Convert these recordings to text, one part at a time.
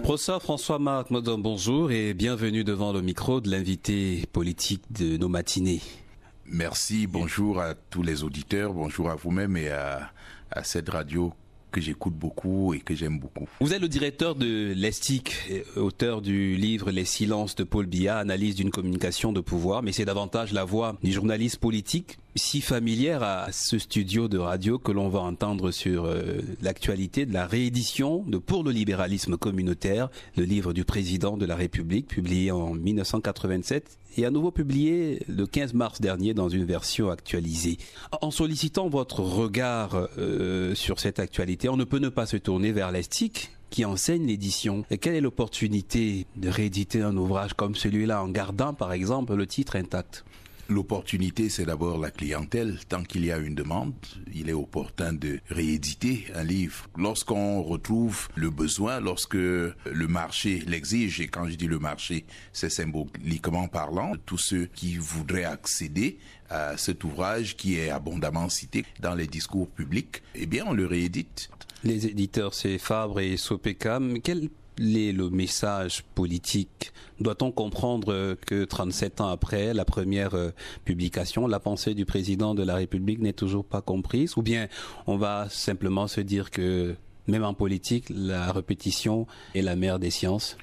Professeur François-Marc Modon, bonjour et bienvenue devant le micro de l'invité politique de nos matinées. Merci, bonjour à tous les auditeurs, bonjour à vous-même et à cette radio que j'écoute beaucoup et que j'aime beaucoup. Vous êtes le directeur de l'ESTIC, auteur du livre Les silences de Paul Biya, analyse d'une communication de pouvoir, mais c'est davantage la voix du journaliste politique, si familière à ce studio de radio que l'on va entendre sur l'actualité de la réédition de Pour le libéralisme communautaire, le livre du président de la République, publié en 1987 et à nouveau publié le 15 mars dernier dans une version actualisée. En sollicitant votre regard sur cette actualité, on ne peut ne pas se tourner vers l'ESTIC qui enseigne l'édition. Et quelle est l'opportunité de rééditer un ouvrage comme celui-là en gardant par exemple le titre intact ? L'opportunité, c'est d'abord la clientèle. Tant qu'il y a une demande, il est opportun de rééditer un livre. Lorsqu'on retrouve le besoin, lorsque le marché l'exige, et quand je dis le marché, c'est symboliquement parlant, tous ceux qui voudraient accéder à cet ouvrage qui est abondamment cité dans les discours publics, eh bien, on le réédite. Les éditeurs, c'est Fabre et Sopecam. Quel est le message politique? Doit-on comprendre que 37 ans après la première publication, la pensée du président de la République n'est toujours pas comprise? Ou bien on va simplement se dire que même en politique, la répétition est la mère des sciences?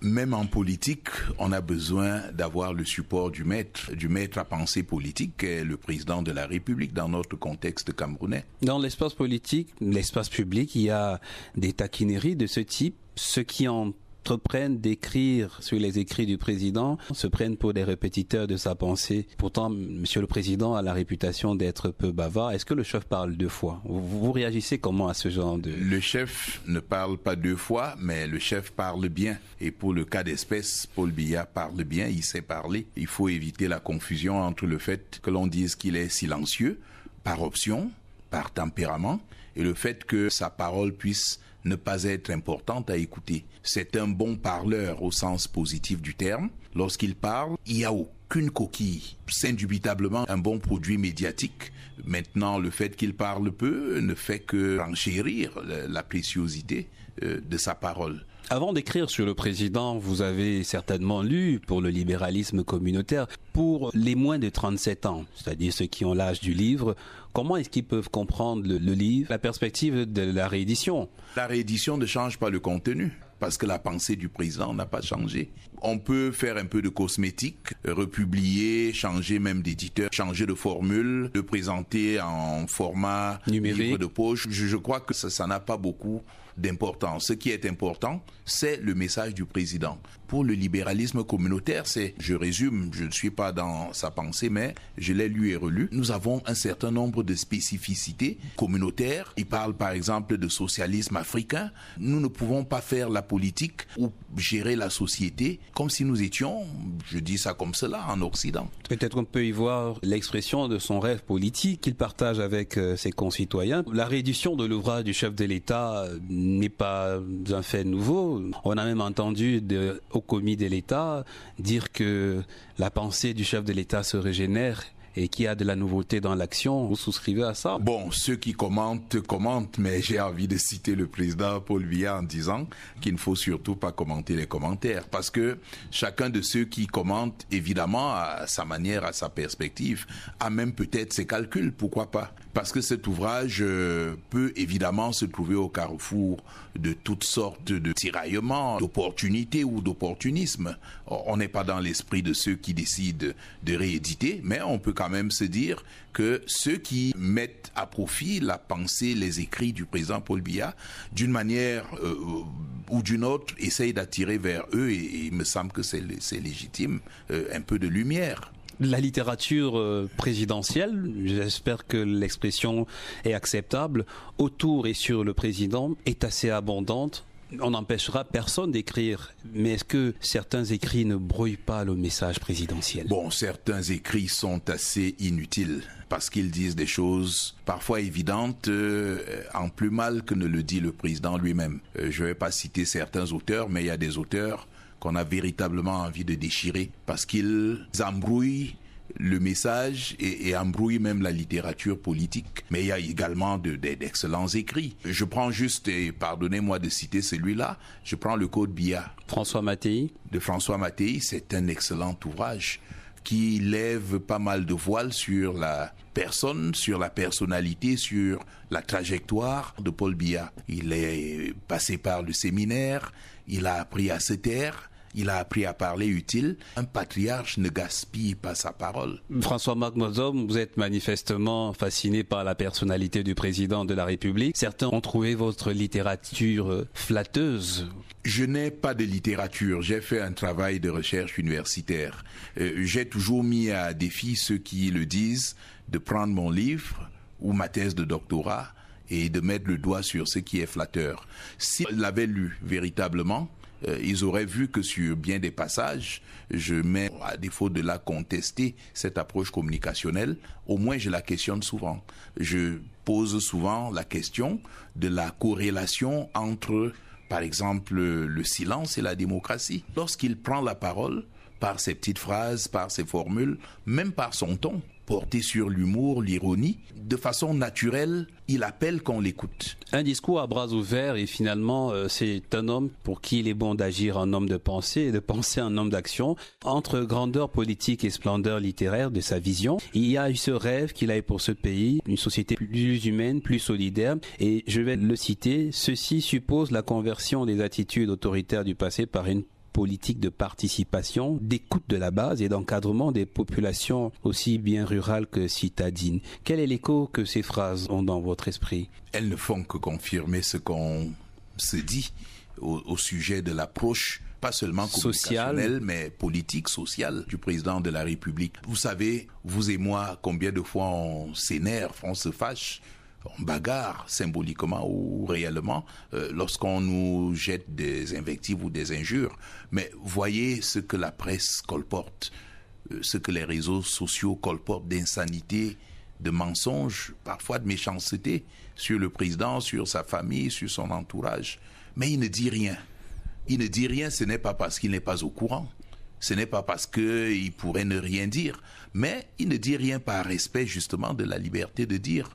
Même en politique, on a besoin d'avoir le support du maître à penser politique, qui est le président de la République dans notre contexte camerounais. Dans l'espace politique, l'espace public, il y a des taquineries de ce type. Ceux qui entreprennent d'écrire sur les écrits du président se prennent pour des répétiteurs de sa pensée. Pourtant, Monsieur le Président a la réputation d'être peu bavard. Est-ce que le chef parle deux fois? Vous réagissez comment à ce genre de... Le chef ne parle pas deux fois, mais le chef parle bien. Et pour le cas d'espèce, Paul Biya parle bien, il sait parler. Il faut éviter la confusion entre le fait que l'on dise qu'il est silencieux, par option, par tempérament, et le fait que sa parole puisse ne pas être importante à écouter. C'est un bon parleur au sens positif du terme. Lorsqu'il parle, il n'y a aucune coquille. C'est indubitablement un bon produit médiatique. Maintenant, le fait qu'il parle peu ne fait que renchérir la préciosité de sa parole. Avant d'écrire sur le président, vous avez certainement lu Pour le libéralisme communautaire. Pour les moins de 37 ans, c'est-à-dire ceux qui ont l'âge du livre, comment est-ce qu'ils peuvent comprendre le livre, la perspective de la réédition? La réédition ne change pas le contenu, parce que la pensée du président n'a pas changé. On peut faire un peu de cosmétique, republier, changer même d'éditeur, changer de formule, le présenter en format numérique, livre de poche. Je crois que ça n'a pas beaucoup d'importance. Ce qui est important, c'est le message du président. Pour le libéralisme communautaire, je résume, je ne suis pas dans sa pensée, mais je l'ai lu et relu. Nous avons un certain nombre de spécificités communautaires. Il parle par exemple de socialisme africain. Nous ne pouvons pas faire la politique ou gérer la société comme si nous étions, je dis ça comme cela, en Occident. Peut-être qu'on peut y voir l'expression de son rêve politique qu'il partage avec ses concitoyens. La réédition de l'ouvrage du chef de l'État n'est pas un fait nouveau. On a même entendu au commis de l'État dire que la pensée du chef de l'État se régénère et qu'il y a de la nouveauté dans l'action. Vous souscrivez à ça? Bon, ceux qui commentent, mais j'ai envie de citer le président Paul Biya en disant qu'il ne faut surtout pas commenter les commentaires, parce que chacun de ceux qui commentent, évidemment, à sa manière, à sa perspective, a même peut-être ses calculs, pourquoi pas? Parce que cet ouvrage peut évidemment se trouver au carrefour de toutes sortes de tiraillements, d'opportunités ou d'opportunisme. On n'est pas dans l'esprit de ceux qui décident de rééditer, mais on peut quand même se dire que ceux qui mettent à profit la pensée, les écrits du président Paul Biya, d'une manière ou d'une autre, essayent d'attirer vers eux, et il me semble que c'est légitime, un peu de lumière. La littérature présidentielle, j'espère que l'expression est acceptable, autour et sur le président est assez abondante. On n'empêchera personne d'écrire, mais est-ce que certains écrits ne brouillent pas le message présidentiel? Bon, certains écrits sont assez inutiles parce qu'ils disent des choses parfois évidentes, en plus mal que ne le dit le président lui-même. Je ne vais pas citer certains auteurs, mais il y a des auteurs qu'on a véritablement envie de déchirer parce qu'ils embrouillent le message et embrouille même la littérature politique. Mais il y a également d'excellents écrits. Je prends juste, et pardonnez-moi de citer celui-là, je prends le Code Biya. François Mattei. De François Mattei, c'est un excellent ouvrage qui lève pas mal de voiles sur la personne, sur la personnalité, sur la trajectoire de Paul Biya. Il est passé par le séminaire, il a appris à se taire, il a appris à parler utile. Un patriarche ne gaspille pas sa parole. François-Marc Nodom, vous êtes manifestement fasciné par la personnalité du président de la République. Certains ont trouvé votre littérature flatteuse. Je n'ai pas de littérature. J'ai fait un travail de recherche universitaire. J'ai toujours mis à défi ceux qui le disent de prendre mon livre ou ma thèse de doctorat et de mettre le doigt sur ce qui est flatteur. S'ils l'avaient lu véritablement, ils auraient vu que sur bien des passages, je mets, à défaut de la contester, cette approche communicationnelle, au moins je la questionne souvent. Je pose souvent la question de la corrélation entre, par exemple, le silence et la démocratie. Lorsqu'il prend la parole, par ses petites phrases, par ses formules, même par son ton, porté sur l'humour, l'ironie, de façon naturelle, il appelle qu'on l'écoute. Un discours à bras ouverts et finalement, c'est un homme pour qui il est bon d'agir en homme de pensée et de penser en homme d'action. Entre grandeur politique et splendeur littéraire de sa vision, il y a eu ce rêve qu'il a eu pour ce pays, une société plus humaine, plus solidaire. Et je vais le citer, ceci suppose la conversion des attitudes autoritaires du passé par une politique de participation, d'écoute de la base et d'encadrement des populations aussi bien rurales que citadines. Quel est l'écho que ces phrases ont dans votre esprit? Elles ne font que confirmer ce qu'on se dit au sujet de l'approche, pas seulement communicationnelle, mais politique, sociale du président de la République. Vous savez, vous et moi, combien de fois on s'énerve, on se fâche, on bagarre symboliquement ou réellement lorsqu'on nous jette des invectives ou des injures. Mais voyez ce que la presse colporte, ce que les réseaux sociaux colportent d'insanité, de mensonges, parfois de méchanceté sur le président, sur sa famille, sur son entourage. Mais il ne dit rien. Il ne dit rien, ce n'est pas parce qu'il n'est pas au courant. Ce n'est pas parce qu'il pourrait ne rien dire. Mais il ne dit rien par respect justement de la liberté de dire.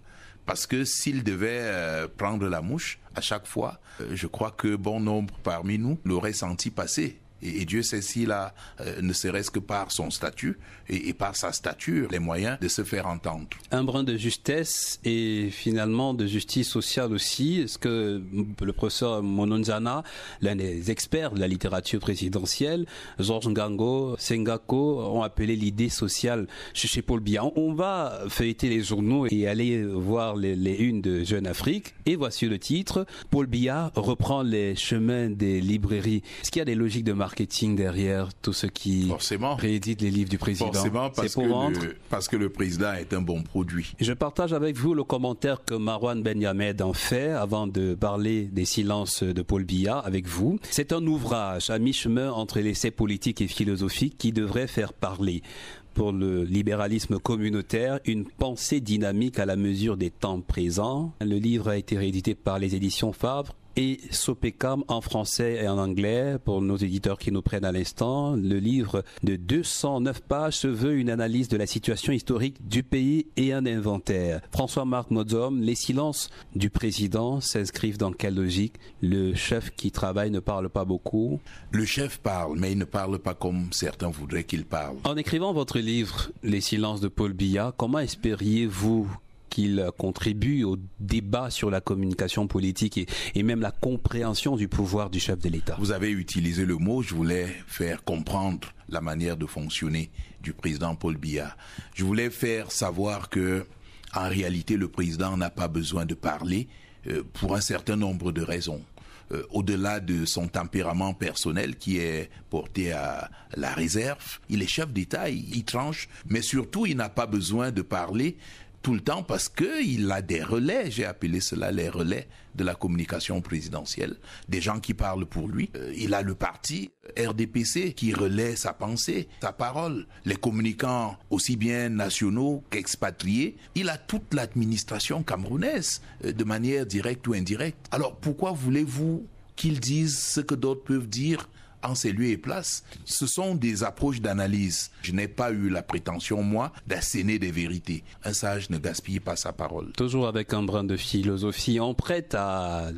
Parce que s'il devait prendre la mouche à chaque fois, je crois que bon nombre parmi nous l'auraient senti passer. Et Dieu sait s'il a, ne serait-ce que par son statut et par sa stature, les moyens de se faire entendre. Un brin de justesse et finalement de justice sociale aussi. Est-ce que le professeur Mononzana, l'un des experts de la littérature présidentielle, Georges Ngango, Sengako, ont appelé l'idée sociale chez Paul Biya. On va feuilleter les journaux et aller voir les unes de Jeune Afrique. Et voici le titre. Paul Biya reprend les chemins des librairies. Est-ce qu'il y a des logiques de marketing derrière tout ce qui réédite les livres du président? Forcément, parce que le président est un bon produit. Je partage avec vous le commentaire que Marwan Benyamed en fait avant de parler des silences de Paul Biya avec vous. C'est un ouvrage à mi-chemin entre l'essai politique et philosophique qui devrait faire parler. Pour le libéralisme communautaire, une pensée dynamique à la mesure des temps présents. Le livre a été réédité par les éditions Fabre et Sopecam en français et en anglais pour nos éditeurs qui nous prennent à l'instant. Le livre de 209 pages se veut une analyse de la situation historique du pays et un inventaire. François-Marc Nodom, les silences du président s'inscrivent dans quelle logique? Le chef qui travaille ne parle pas beaucoup. Le chef parle, mais il ne parle pas comme certains voudraient qu'il parle. En écrivant votre livre, Les silences de Paul Biya, comment espériez-vous qu'il contribue au débat sur la communication politique et même la compréhension du pouvoir du chef de l'État? Vous avez utilisé le mot, je voulais faire comprendre la manière de fonctionner du président Paul Biya. Je voulais faire savoir que, en réalité, le président n'a pas besoin de parler pour un certain nombre de raisons. Au-delà de son tempérament personnel qui est porté à la réserve, il est chef d'État, il tranche, mais surtout il n'a pas besoin de parler tout le temps parce qu'il a des relais, j'ai appelé cela les relais de la communication présidentielle, des gens qui parlent pour lui. Il a le parti RDPC qui relaie sa pensée, sa parole, les communicants aussi bien nationaux qu'expatriés. Il a toute l'administration camerounaise de manière directe ou indirecte. Alors pourquoi voulez-vous qu'il dise ce que d'autres peuvent dire en ses lieux et places. Ce sont des approches d'analyse. Je n'ai pas eu la prétention, moi, d'asséner des vérités. Un sage ne gaspille pas sa parole. Toujours avec un brin de philosophie, on prête à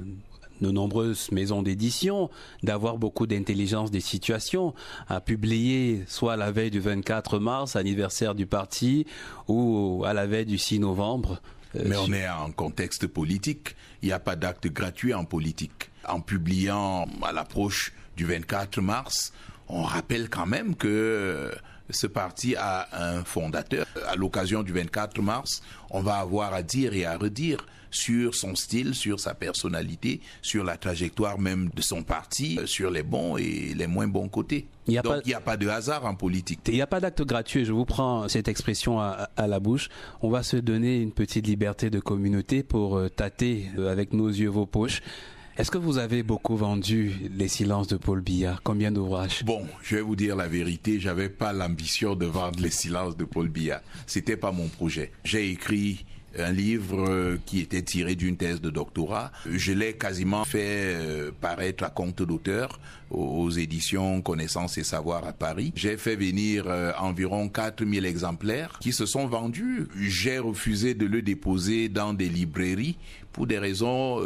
de nombreuses maisons d'édition d'avoir beaucoup d'intelligence des situations, à publier soit à la veille du 24 mars, anniversaire du parti, ou à la veille du 6 novembre. Mais on est en contexte politique. Il n'y a pas d'acte gratuit en politique. En publiant à l'approche du 24 mars, on rappelle quand même que ce parti a un fondateur. À l'occasion du 24 mars, on va avoir à dire et à redire sur son style, sur sa personnalité, sur la trajectoire même de son parti, sur les bons et les moins bons côtés. Donc il n'y a pas de hasard en politique. Il n'y a pas d'acte gratuit, je vous prends cette expression à la bouche. On va se donner une petite liberté de communauté pour tâter avec nos yeux vos poches. Est-ce que vous avez beaucoup vendu Les Silences de Paul Biya? Combien d'ouvrages? Bon, je vais vous dire la vérité, j'avais pas l'ambition de vendre Les Silences de Paul Biya. C'était pas mon projet. J'ai écrit un livre qui était tiré d'une thèse de doctorat. Je l'ai quasiment fait paraître à compte d'auteur aux éditions Connaissance et Savoir à Paris. J'ai fait venir environ 4000 exemplaires qui se sont vendus. J'ai refusé de le déposer dans des librairies pour des raisons,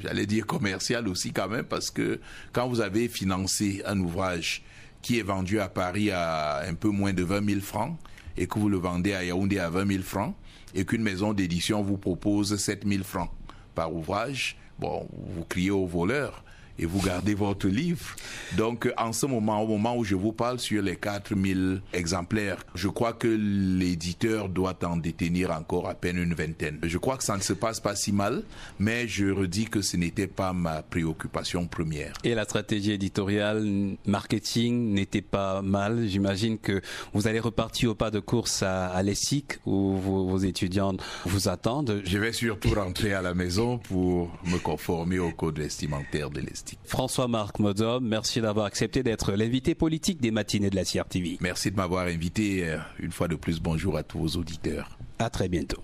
j'allais dire commerciales aussi quand même, parce que quand vous avez financé un ouvrage qui est vendu à Paris à un peu moins de 20 000 francs et que vous le vendez à Yaoundé à 20 000 francs, et qu'une maison d'édition vous propose 7 000 francs par ouvrage, bon, vous criez au voleur et vous gardez votre livre. Donc, en ce moment, au moment où je vous parle sur les 4000 exemplaires, je crois que l'éditeur doit en détenir encore à peine une vingtaine. Je crois que ça ne se passe pas si mal, mais je redis que ce n'était pas ma préoccupation première. Et la stratégie éditoriale, marketing n'était pas mal. J'imagine que vous allez repartir au pas de course à l'ESSIC où vos étudiants vous attendent. Je vais surtout rentrer à la maison pour me conformer au code vestimentaire de l'ESSIC. François-Marc Modom, merci d'avoir accepté d'être l'invité politique des matinées de la CRTV. Merci de m'avoir invité. Une fois de plus, bonjour à tous vos auditeurs. À très bientôt.